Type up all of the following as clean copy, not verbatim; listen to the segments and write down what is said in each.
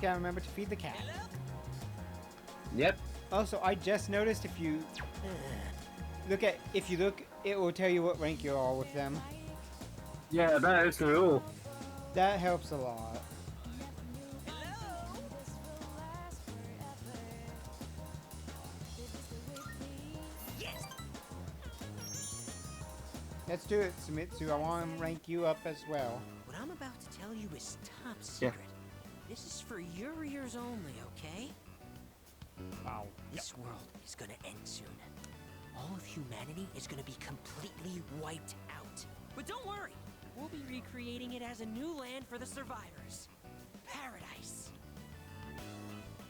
gotta remember to feed the cat. Yep. Also, I just noticed if you look, it will tell you what rank you are with them. Yeah, that is cool. That helps a lot. Let's do it, Sumitsu. I want to rank you up as well. What I'm about to tell you is top secret. Yeah. This is for your ears only, okay? Wow. This world is gonna end soon. All of humanity is gonna be completely wiped out. But don't worry, we'll be recreating it as a new land for the survivors. Paradise.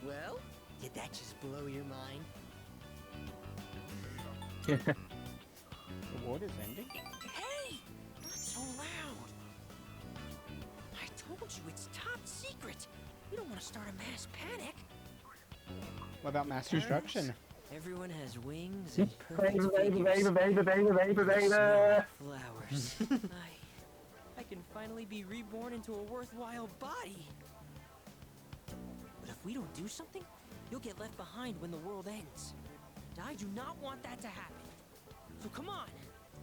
Well, did that just blow your mind? The world is ending? Hey! Not so loud! I told you it's top secret! We don't want to start a mass panic! What about mass destruction? Everyone has wings and perfect flowers. I can finally be reborn into a worthwhile body! But if we don't do something, you'll get left behind when the world ends. I do not want that to happen. So come on,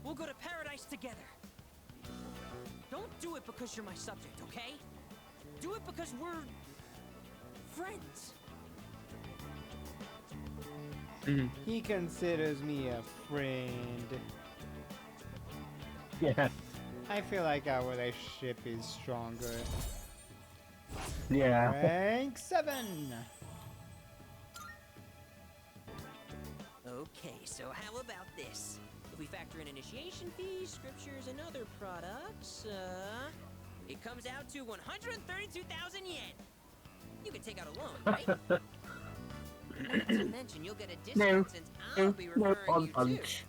we'll go to paradise together. Don't do it because you're my subject, okay? Do it because we're friends. He considers me a friend. Yeah. I feel like our relationship is stronger. Yeah. Rank 7! Okay, so how about this? If we factor in initiation fees, scriptures, and other products, it comes out to 132,000 yen. You can take out a loan, right? Not to mention, you'll get a discount since I'll be referring you too.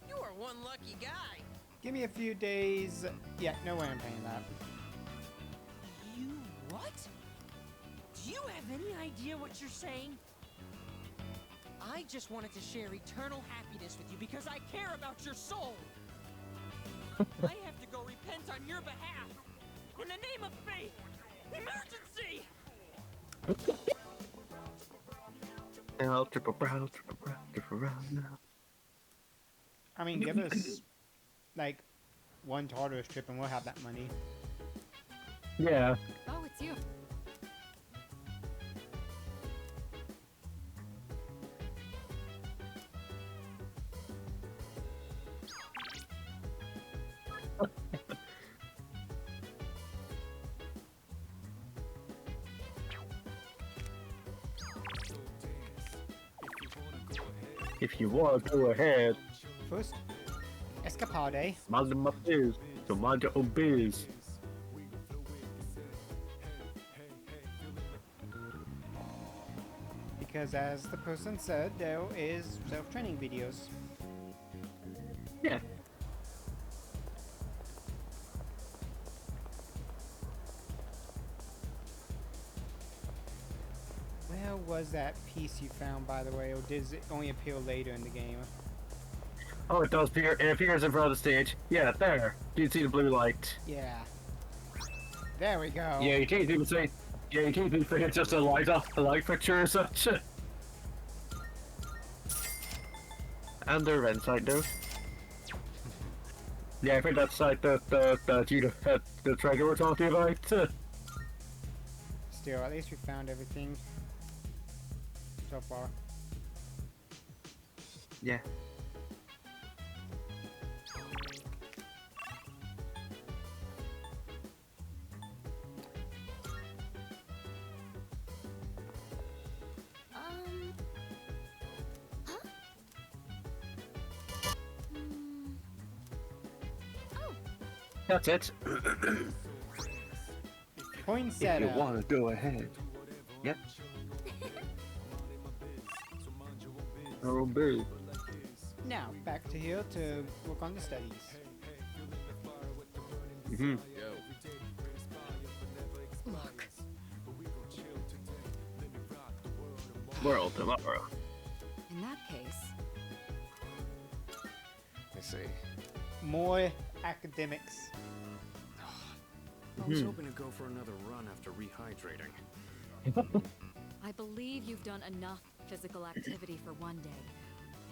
You are one lucky guy. Give me a few days. Yeah, no way I'm paying that. You what? Do you have any idea what you're saying? I just wanted to share eternal happiness with you because I care about your soul. I have to go repent on your behalf. In the name of faith. Emergency! Now, triple brown, triple brown, triple brown now. I mean, give us, like, one Tartarus trip and we'll have that money. Yeah. Oh, it's you. If you want to go ahead. First, escapade. Mind my biz. So mind your own biz. Because as the person said, there is self-training videos. Yeah. Where was that piece you found, by the way, or does it only appear later in the game? Oh, it does appear. It appears in front of the stage. Yeah, there. You can see the blue light. Yeah. There we go. Yeah, you can't even say. Yeah, you can't even say it's just a light picture or such. And the red side though. Yeah, I think that's like the treasure we're talking about. Still, at least we found everything so far. Yeah. Huh? Oh. That's it. Poinsettia. If you want to go ahead. Yep. Our own biz. Now, back to here to work on the studies. Mm-hmm. Look. World tomorrow. In that case. I see. More academics. I was hoping to go for another run after rehydrating. I believe you've done enough physical activity for one day.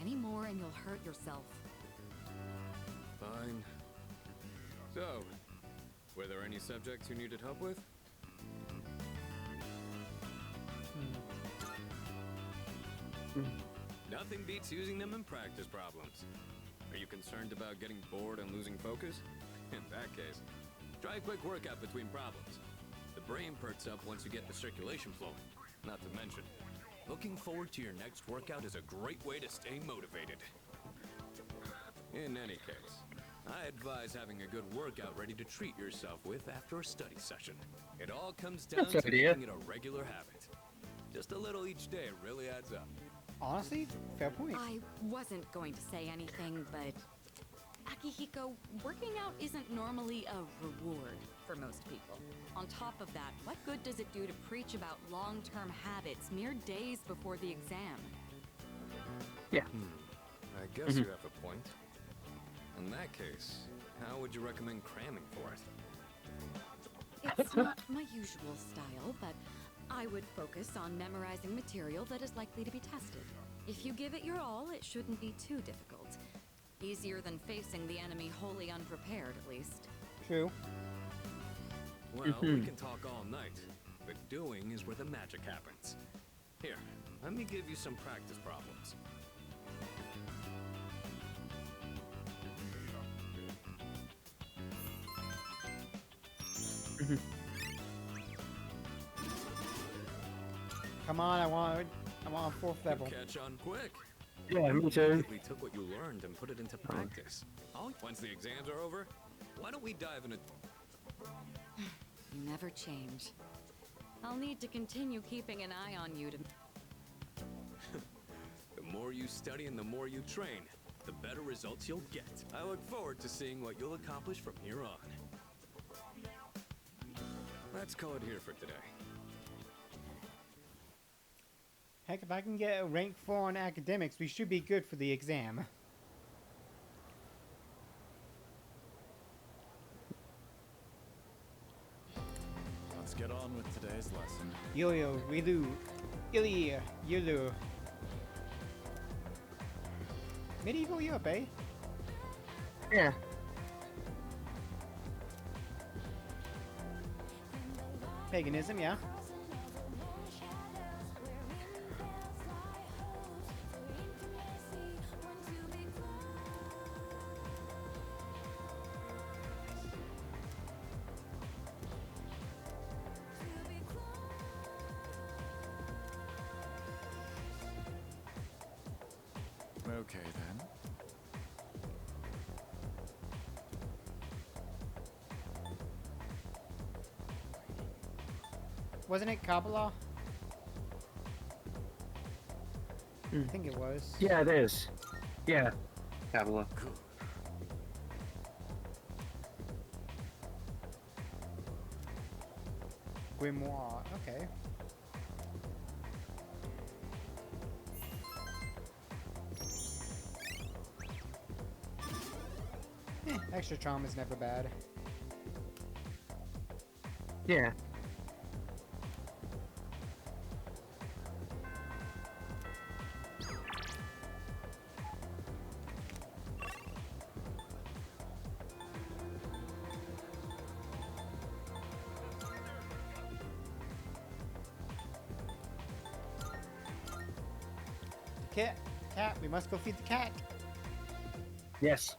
Any more and you'll hurt yourself. Fine. So, were there any subjects you needed help with? Nothing beats using them in practice problems. Are you concerned about getting bored and losing focus? In that case, try a quick workout between problems. The brain perks up once you get the circulation flowing. Not to mention, looking forward to your next workout is a great way to stay motivated. In any case, I advise having a good workout ready to treat yourself with after a study session. It all comes down That's an to idea. making it a regular habit. Just a little each day really adds up. Honestly, fair point. I wasn't going to say anything, but Akihiko, working out isn't normally a reward for most people. On top of that, what good does it do to preach about long-term habits mere days before the exam? Yeah. I guess you have a point. In that case, how would you recommend cramming for it? It's not my usual style, but I would focus on memorizing material that is likely to be tested. If you give it your all, it shouldn't be too difficult. Easier than facing the enemy wholly unprepared, at least. True. Well, we can talk all night, but doing is where the magic happens. Here, let me give you some practice problems. Come on, I want fourth level. Catch on quick. Yeah, me You too. immediately took what you learned and put it into practice. Once the exams are over, why don't we dive into... You never change. I'll need to continue keeping an eye on you to... The more you study and the more you train, the better results you'll get. I look forward to seeing what you'll accomplish from here on. Let's call it here for today. Heck, if I can get a rank 4 on academics, we should be good for the exam. Let's get on with today's lesson. Yo-yo, Rilu, Ilia, Yulu. Medieval Europe, eh? Yeah. Paganism, yeah. Okay then. Wasn't it Kabbalah? I think it was. Yeah, it is. Yeah. Kabbalah. Grimoire, okay. Extra charm is never bad. Yeah. Cat, we must go feed the cat. Yes.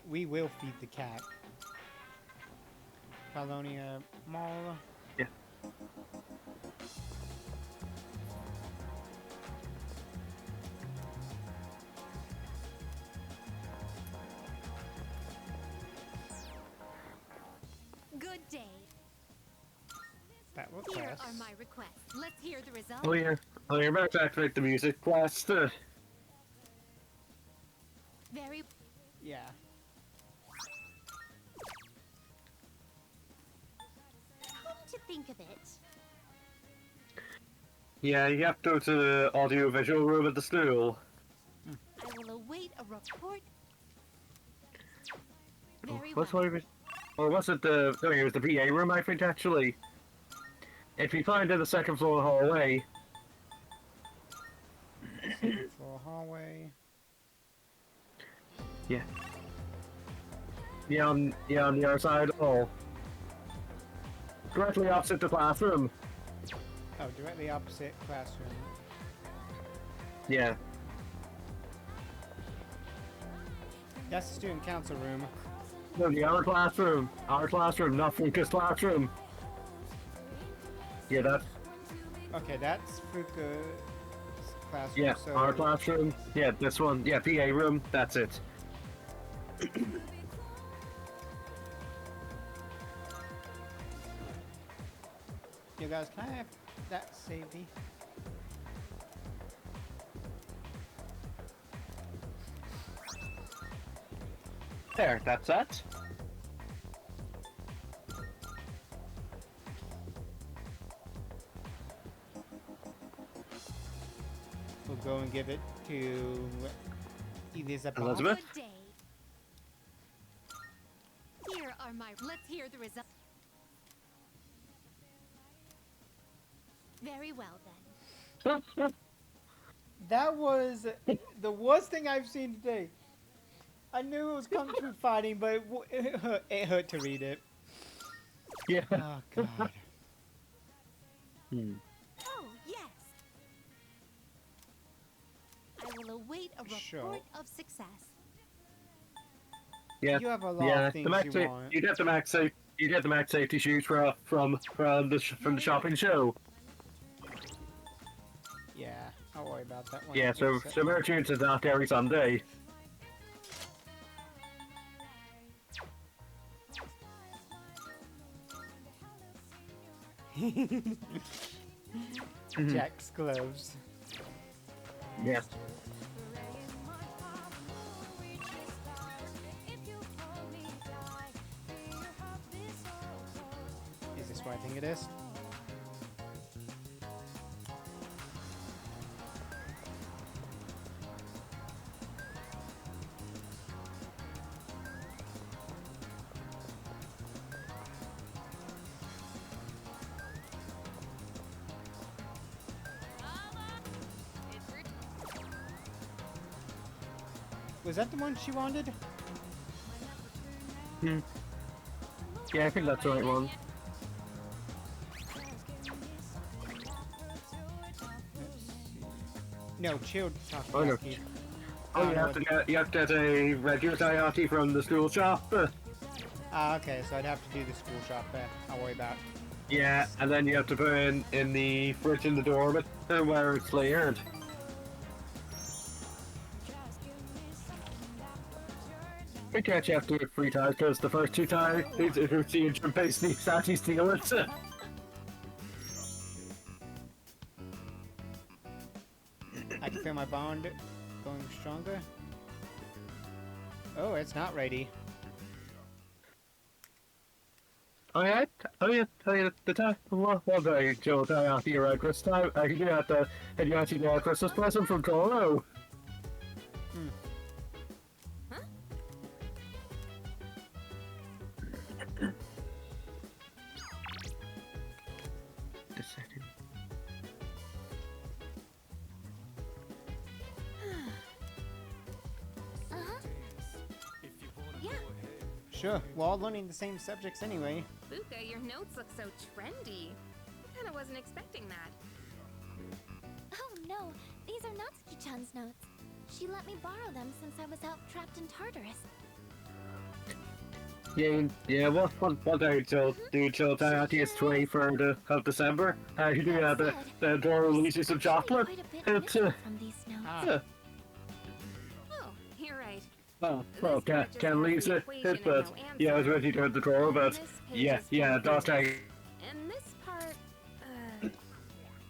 We will feed the cat. Polonia Mall. Yeah. Good day. That will Here press. are my requests. Let's hear the results. Oh yeah. Oh, you're about to activate the music blast. Very Yeah. come to think of it. Yeah, you have to go to the audio-visual room at the school. I will await a report. Oh, Very what's well. one of it? Or was it the... No, it was the PA room, I think, actually. If you find in the second floor hallway... Second floor hallway. Yeah. Yeah, on the other side of the hall. Directly opposite the classroom. Oh, directly opposite classroom. Yeah. That's the student council room. No, the other classroom. Our classroom, not Fuka's classroom. Yeah, that's... Okay, that's Fuka's classroom. Yeah, so our classroom. Yeah, this one. Yeah, PA room. That's it. You guys, can I have that safety? There, that's it. We'll go and give it to Elizabeth. Elizabeth? Good day. Here are my. Let's hear the result. Very well then. That was the worst thing I've seen today. I knew it was kung fu fighting, but it hurt to read it. Yeah. Oh god. Oh yes. I will await a report Sure. of success. Yeah. You have a lot Yeah. of things you want. You get the max safety. You get the max safety shoes from the shopping show. Yeah, I'll worry about that one. Yeah. So merchants is out every Sunday. Jack's gloves. Yeah. Is this what I think it is? Was that the one she wanted? Yeah, I think that's the right one. No, chilled Oh, no. takoyaki. Oh, you have to get a regular taiyaki from the school shop. Ah, okay, so I'd have to do the school shop there. I'll worry about. Yeah, and then you have to put in the fridge in the dorm where it's layered. I think you actually have to do it 3 times because the first 2 times it's see and basically actually steal it. I can feel my bond going stronger. Oh, it's not ready. Oh yeah, the time. What day, Joe? After your Christmas time, I can do that. And you actually get a Christmas present from Toro. Just a second. Yeah. Sure, we're all learning the same subjects anyway. Fuka, your notes look so trendy. I kinda wasn't expecting that. Oh no, these are Natsuki-chan's notes. She let me borrow them since I was out trapped in Tartarus. Yeah, what day till Taiyaki is 23rd of December. You do have the Toro releases some chocolate. Quite a bit It's, missing from these notes. Ah, Oh, you're right. well, can leave it, but yeah, I was ready to go to the Toro, but yeah, that's right. And this part,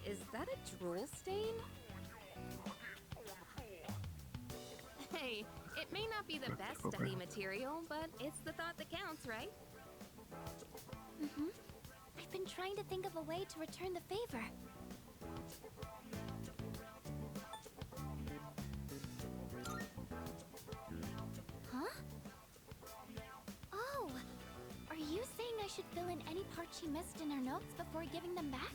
is that a drool stain? Hey, it may not be the best study material, but it's the thought that counts, right? Mm-hmm. I've been trying to think of a way to return the favor. Huh? Oh, are you saying I should fill in any parts she missed in her notes before giving them back?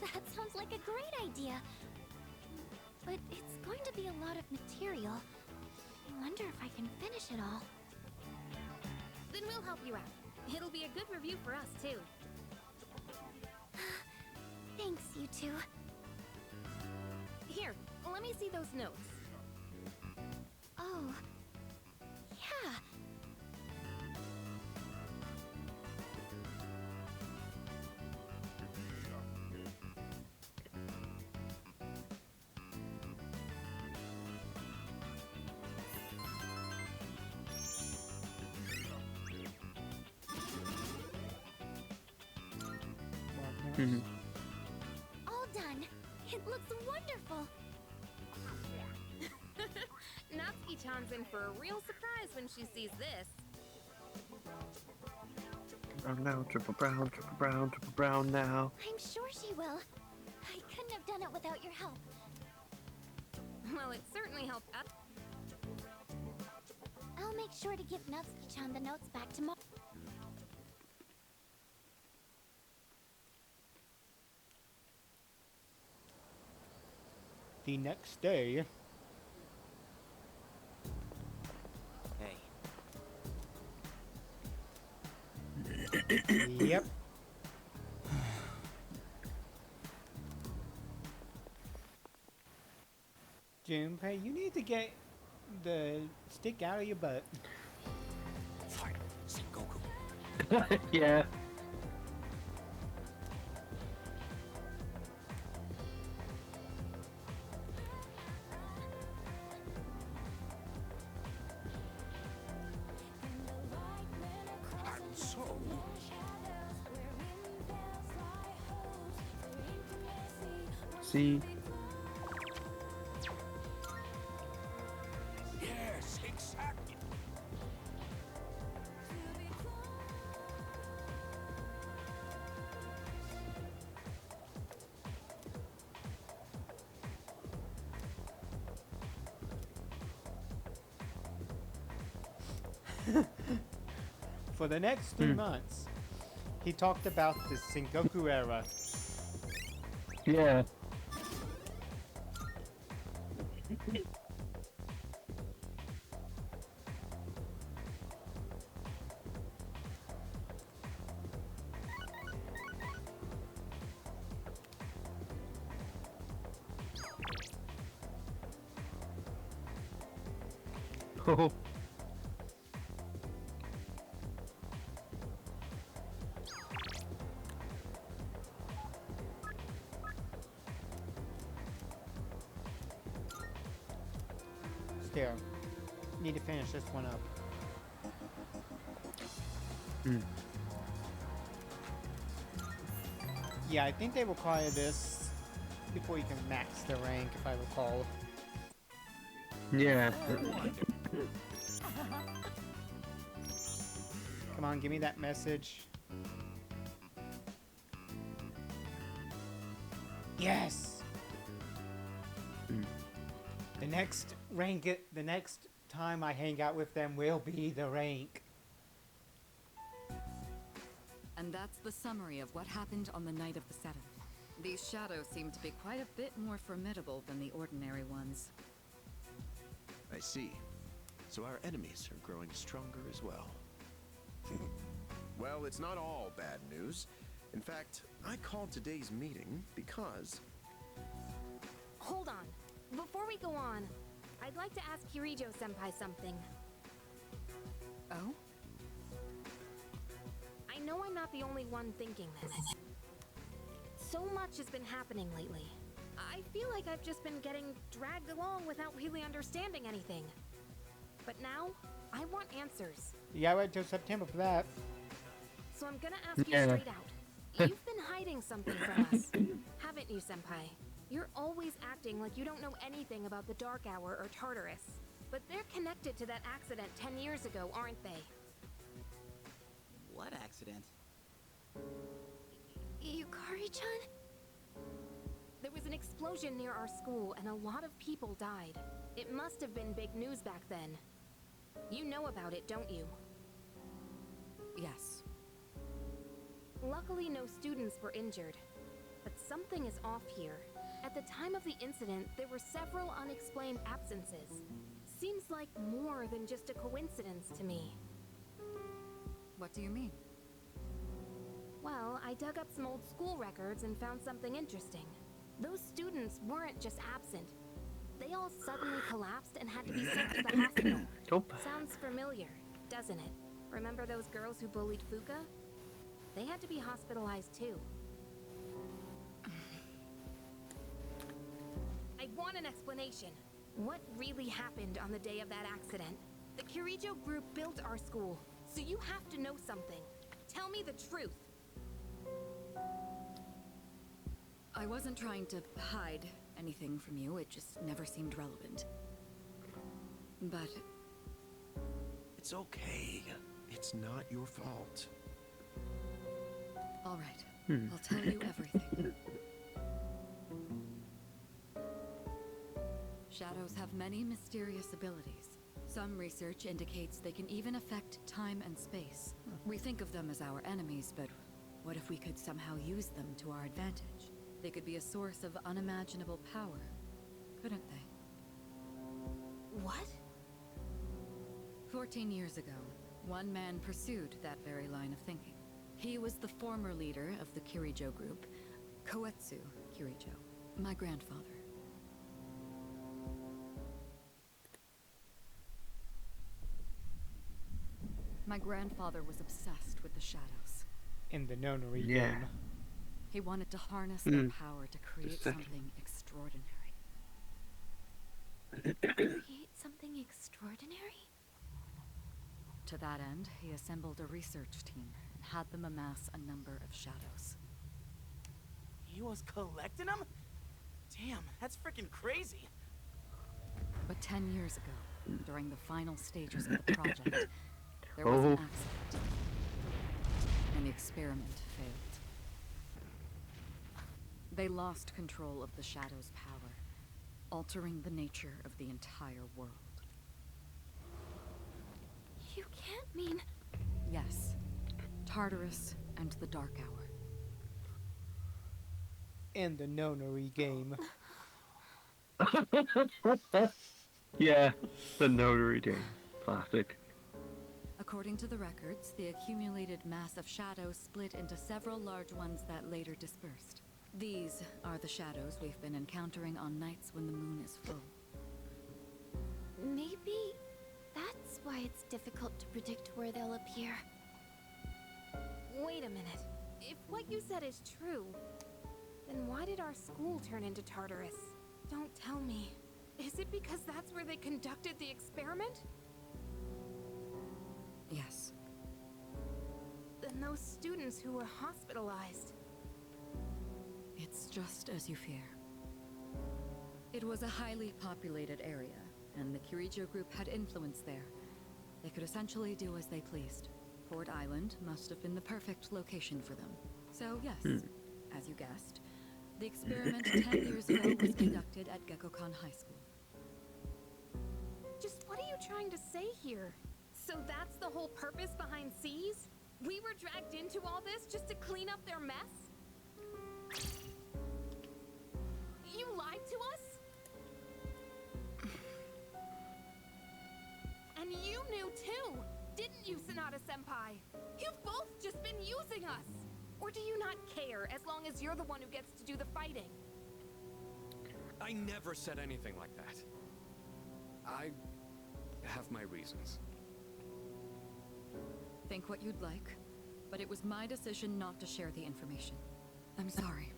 That sounds like a great idea. But it's going to be a lot of material. I wonder if I can finish it all. Then we'll help you out. It'll be a good review for us, too. Thanks, you two. Here, let me see those notes. Oh, yeah. All done. It looks wonderful. Natsuki-chan's in for a real surprise when she sees this. Brown now, triple brown now. I'm sure she will. I couldn't have done it without your help. Well, it certainly helped us. I'll make sure to give Natsuki-chan the notes back tomorrow. The next day. Hey, Yep. Junpei, you need to get the stick out of your butt. fight, Sengoku. Yeah. And so, See? yes, exactly. For the next 3 months, he talked about the Sengoku era. Yeah. Oh. Still, need to finish this one up. Yeah, I think they require this before you can max the rank, if I recall. Yeah. Come on, give me that message. Yes! The next rank, the next time I hang out with them will be the rank. And that's the summary of what happened on the night of the 7th. These shadows seem to be quite a bit more formidable than the ordinary ones. I see. So our enemies are growing stronger as well. Well, it's not all bad news. In fact, I called today's meeting because... Hold on. Before we go on, I'd like to ask Kirijo-senpai something. Oh? I know I'm not the only one thinking this. So much has been happening lately. I feel like I've just been getting dragged along without really understanding anything. But now, I want answers. You gotta wait till September for that. So I'm gonna ask you Yeah. straight out. You've been hiding something from us, haven't you, Senpai? You're always acting like you don't know anything about the Dark Hour or Tartarus. But they're connected to that accident 10 years ago, aren't they? What accident? Yukari-chan? There was an explosion near our school and a lot of people died. It must have been big news back then. You know about it, don't you? Yes. Luckily, no students were injured. But something is off here. At the time of the incident, there were several unexplained absences. Seems like more than just a coincidence to me. What do you mean? Well, I dug up some old school records and found something interesting. Those students weren't just absent. They all suddenly collapsed and had to be sent to the hospital. Nope. Sounds familiar, doesn't it? Remember those girls who bullied Fuka? They had to be hospitalized too. I want an explanation. What really happened on the day of that accident? The Kirijo group built our school, so you have to know something. Tell me the truth. I wasn't trying to hide anything from you, it just never seemed relevant. But... It's okay. It's not your fault. all right, I'll tell you everything. Shadows have many mysterious abilities. Some research indicates they can even affect time and space. We think of them as our enemies, but what if we could somehow use them to our advantage? They could be a source of unimaginable power, couldn't they? What? 14 years ago, one man pursued that very line of thinking. He was the former leader of the Kirijo group, Koetsu Kirijo, my grandfather. My grandfather was obsessed with the shadows. In the nonary Yeah. game. He wanted to harness their power to create something extraordinary. Create something extraordinary? To that end, he assembled a research team and had them amass a number of shadows. He was collecting them? Damn, that's freaking crazy. But 10 years ago, during the final stages of the project, there was an accident, and the experiment failed. They lost control of the Shadow's power, altering the nature of the entire world. You can't mean... Yes, Tartarus and the Dark Hour. In the nonary game. Yeah, the notary game. Classic. According to the records, the accumulated mass of shadows split into several large ones that later dispersed. These are the shadows we've been encountering on nights when the moon is full. Maybe that's why it's difficult to predict where they'll appear. Wait a minute. If what you said is true, then why did our school turn into Tartarus? Don't tell me. Is it because that's where they conducted the experiment? Yes. Then those students who were hospitalized... It's just as you fear. It was a highly populated area, and the Kirijo group had influence there. They could essentially do as they pleased. Port Island must have been the perfect location for them. So yes, as you guessed, the experiment 10 years ago was conducted at Gekkokan High School. Just what are you trying to say here? So that's the whole purpose behind Seas? We were dragged into all this just to clean up their mess? You lied to us? And you knew too, didn't you, Sanada-senpai? You've both just been using us! Or do you not care, as long as you're the one who gets to do the fighting? I never said anything like that. I have my reasons. Think what you'd like, but it was my decision not to share the information. I'm sorry.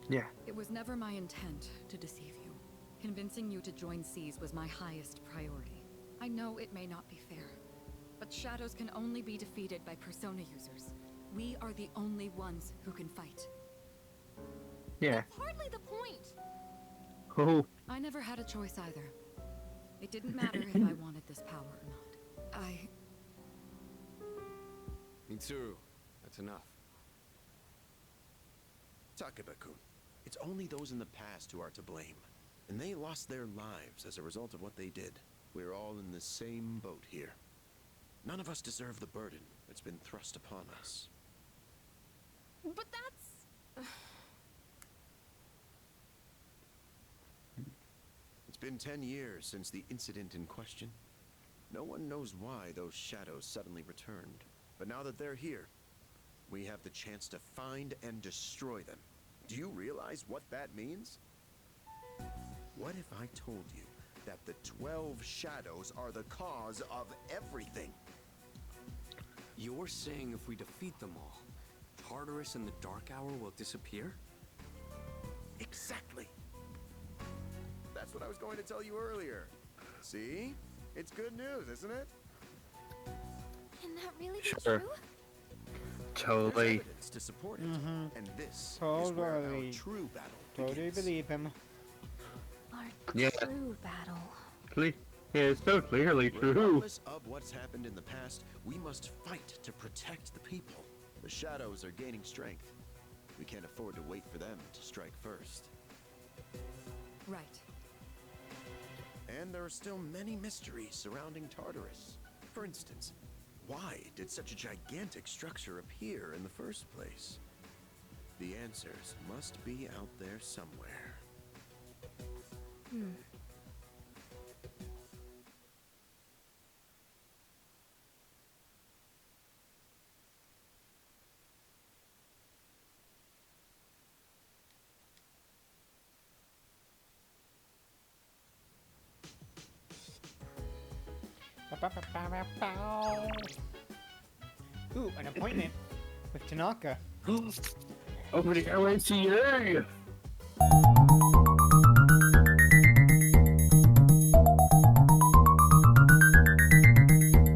Yeah. It was never my intent to deceive you. Convincing you to join Seas was my highest priority. I know it may not be fair, but shadows can only be defeated by Persona users. We are the only ones who can fight. Yeah. That's hardly the point! Oh. I never had a choice either. It didn't matter if I wanted this power or not. Mitsuru, that's enough. Takeba-kun, It's only those in the past who are to blame. And they lost their lives as a result of what they did. We're all in the same boat here. None of us deserve the burden that's been thrust upon us. But that's... It's been 10 years since the incident in question. No one knows why those shadows suddenly returned. But now that they're here, we have the chance to find and destroy them. Do you realize what that means? What if I told you that the 12 shadows are the cause of everything? You're saying if we defeat them all, Tartarus and the Dark Hour will disappear? Exactly. That's what I was going to tell you earlier. See? It's good news, isn't it? Can that really be Sure. true? There's Totally. evidence to support it. And this is Totally. where our true battle Totally begins. believe him. Our Yeah. true battle. Yeah, it's so clearly true. Regardless of what's happened in the past, we must fight to protect the people. The shadows are gaining strength. We can't afford to wait for them to strike first. Right. And there are still many mysteries surrounding Tartarus. For instance, why did such a gigantic structure appear in the first place? The answers must be out there somewhere. Ooh, an appointment with Tanaka. Over the LACA!